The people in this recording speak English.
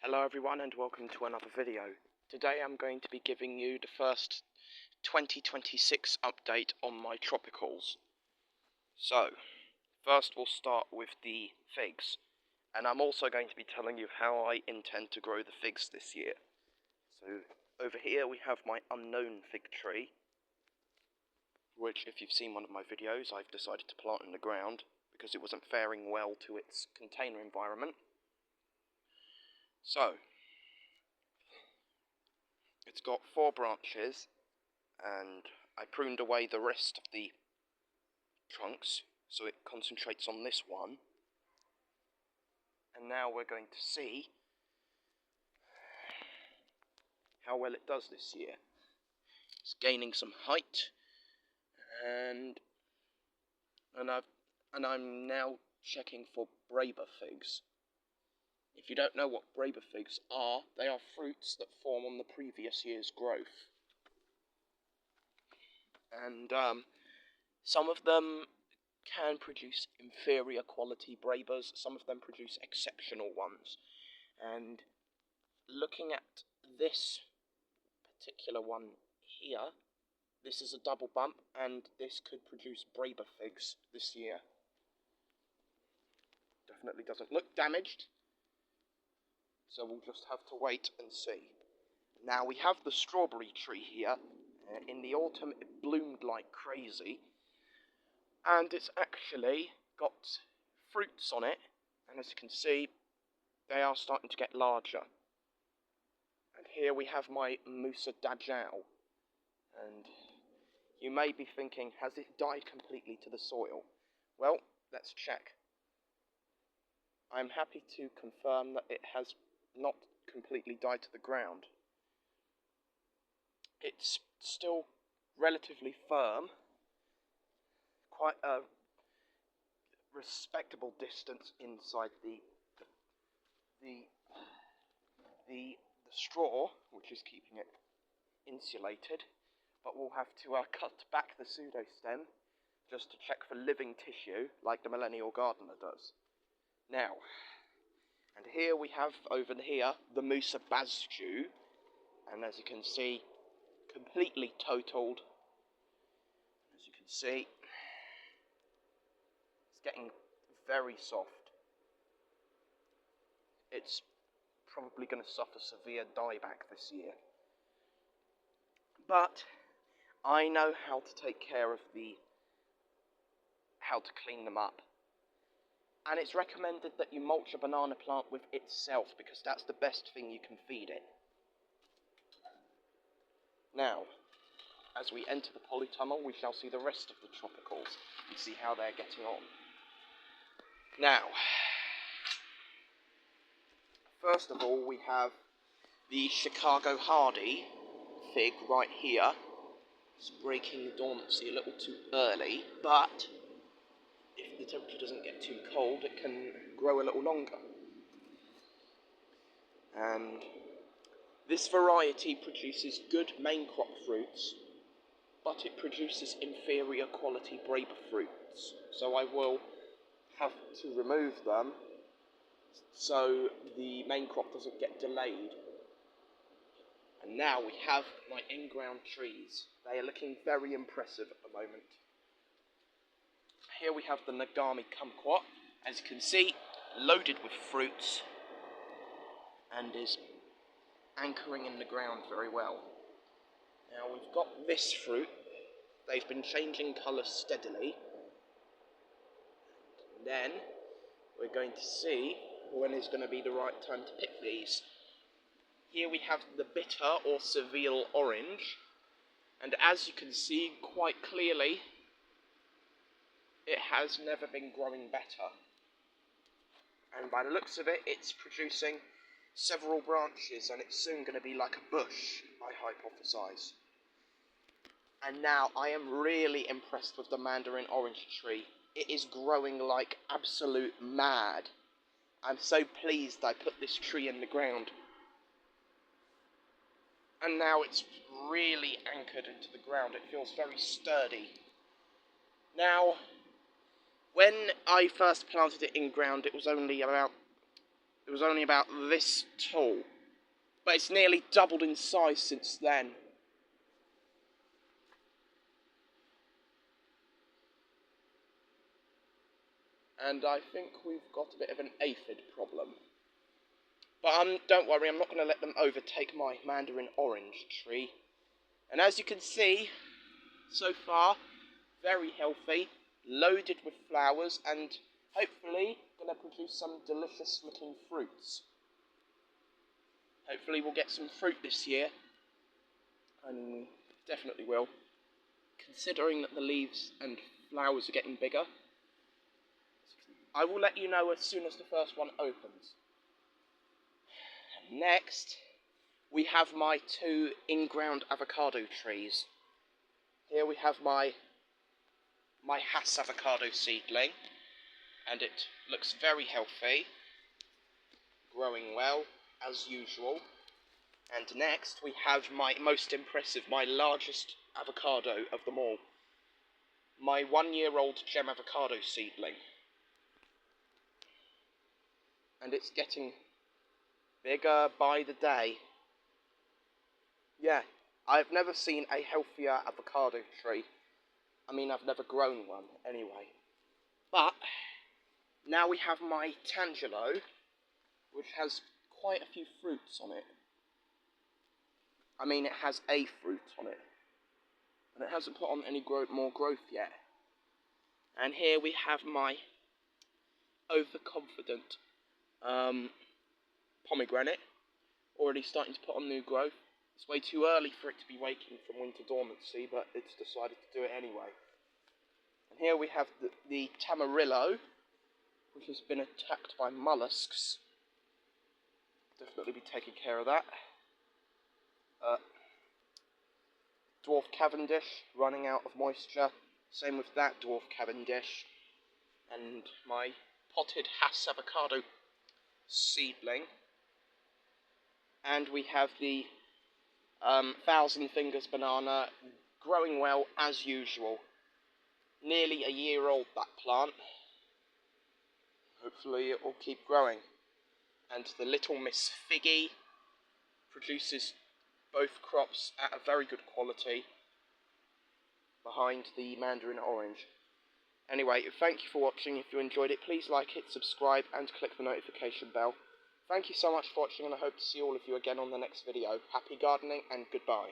Hello everyone and welcome to another video. Today I'm going to be giving you the first 2026 update on my tropicals. So, first we'll start with the figs, and I'm also going to be telling you how I intend to grow the figs this year. So, over here we have my unknown fig tree, which if you've seen one of my videos I've decided to plant in the ground because it wasn't faring well to its container environment. So, it's got 4 branches, and I pruned away the rest of the trunks so it concentrates on this one. And now we're going to see how well it does this year. It's gaining some height, and I'm now checking for Braber figs. If you don't know what Braber figs are, they are fruits that form on the previous year's growth. And some of them can produce inferior quality Brabers, some of them produce exceptional ones. And looking at this particular one here, this is a double bump, and this could produce Braber figs this year. Definitely doesn't look damaged, so we'll just have to wait and see. Now we have the strawberry tree here. In the autumn it bloomed like crazy, and it's actually got fruits on it, and as you can see they are starting to get larger. And here we have my Musa Dajjal, and you may be thinking, has it died completely to the soil? Well, let's check. I'm happy to confirm that it has not completely died to the ground. It's still relatively firm, quite a respectable distance inside the straw, which is keeping it insulated, but we'll have to cut back the pseudostem just to check for living tissue, like the Millennial Gardener does. Now, and here we have over here the Musa Bazju, and as you can see, completely totaled. As you can see, it's getting very soft. It's probably going to suffer severe dieback this year. But I know how to take care of how to clean them up. And it's recommended that you mulch a banana plant with itself, because that's the best thing you can feed it. Now, as we enter the polytunnel, we shall see the rest of the tropicals and see how they're getting on. Now, first of all, we have the Chicago Hardy fig right here. It's breaking the dormancy a little too early, but if the temperature doesn't get too cold, it can grow a little longer. And this variety produces good main crop fruits, but it produces inferior quality Braber fruits. So I will have to remove them so the main crop doesn't get delayed. And now we have my in-ground trees. They are looking very impressive at the moment. Here we have the Nagami Kumquat, as you can see, loaded with fruits, and is anchoring in the ground very well. Now we've got this fruit. They've been changing colour steadily. And then we're going to see when is going to be the right time to pick these. Here we have the bitter or Seville orange, and as you can see quite clearly, it has never been growing better. And by the looks of it, it's producing several branches, and it's soon going to be like a bush, I hypothesize. And now I am really impressed with the mandarin orange tree. It is growing like absolute mad. I'm so pleased I put this tree in the ground. And now it's really anchored into the ground. It feels very sturdy. Now, when I first planted it in ground, it was only about it was only about this tall. But it's nearly doubled in size since then. And I think we've got a bit of an aphid problem. But don't worry, I'm not going to let them overtake my mandarin orange tree. And as you can see, so far, very healthy, loaded with flowers, and hopefully going to produce some delicious looking fruits. Hopefully we'll get some fruit this year. I mean, we definitely will. Considering that the leaves and flowers are getting bigger. I will let you know as soon as the first one opens. And next, we have my 2 in-ground avocado trees. Here we have my Hass avocado seedling, and it looks very healthy, growing well, as usual. And next, we have my most impressive, my largest avocado of them all. My 1-year-old gem avocado seedling. And it's getting bigger by the day. Yeah, I've never seen a healthier avocado tree. I mean, I've never grown one, anyway. But, now we have my Tangelo, which has quite a few fruits on it. I mean, it has a fruit on it. And it hasn't put on any more growth yet. And here we have my overconfident pomegranate, already starting to put on new growth. It's way too early for it to be waking from winter dormancy, but it's decided to do it anyway. And here we have the Tamarillo, which has been attacked by mollusks. Definitely be taking care of that. Dwarf Cavendish, running out of moisture. Same with that Dwarf Cavendish. And my potted Hass avocado seedling. And we have the Thousand Fingers banana, growing well as usual. Nearly a year old, that plant. Hopefully it will keep growing. And the Little Miss Figgy produces both crops at a very good quality behind the mandarin orange. Anyway, thank you for watching. If you enjoyed it, please like it, subscribe, and click the notification bell. Thank you so much for watching, and I hope to see all of you again on the next video. Happy gardening, and goodbye.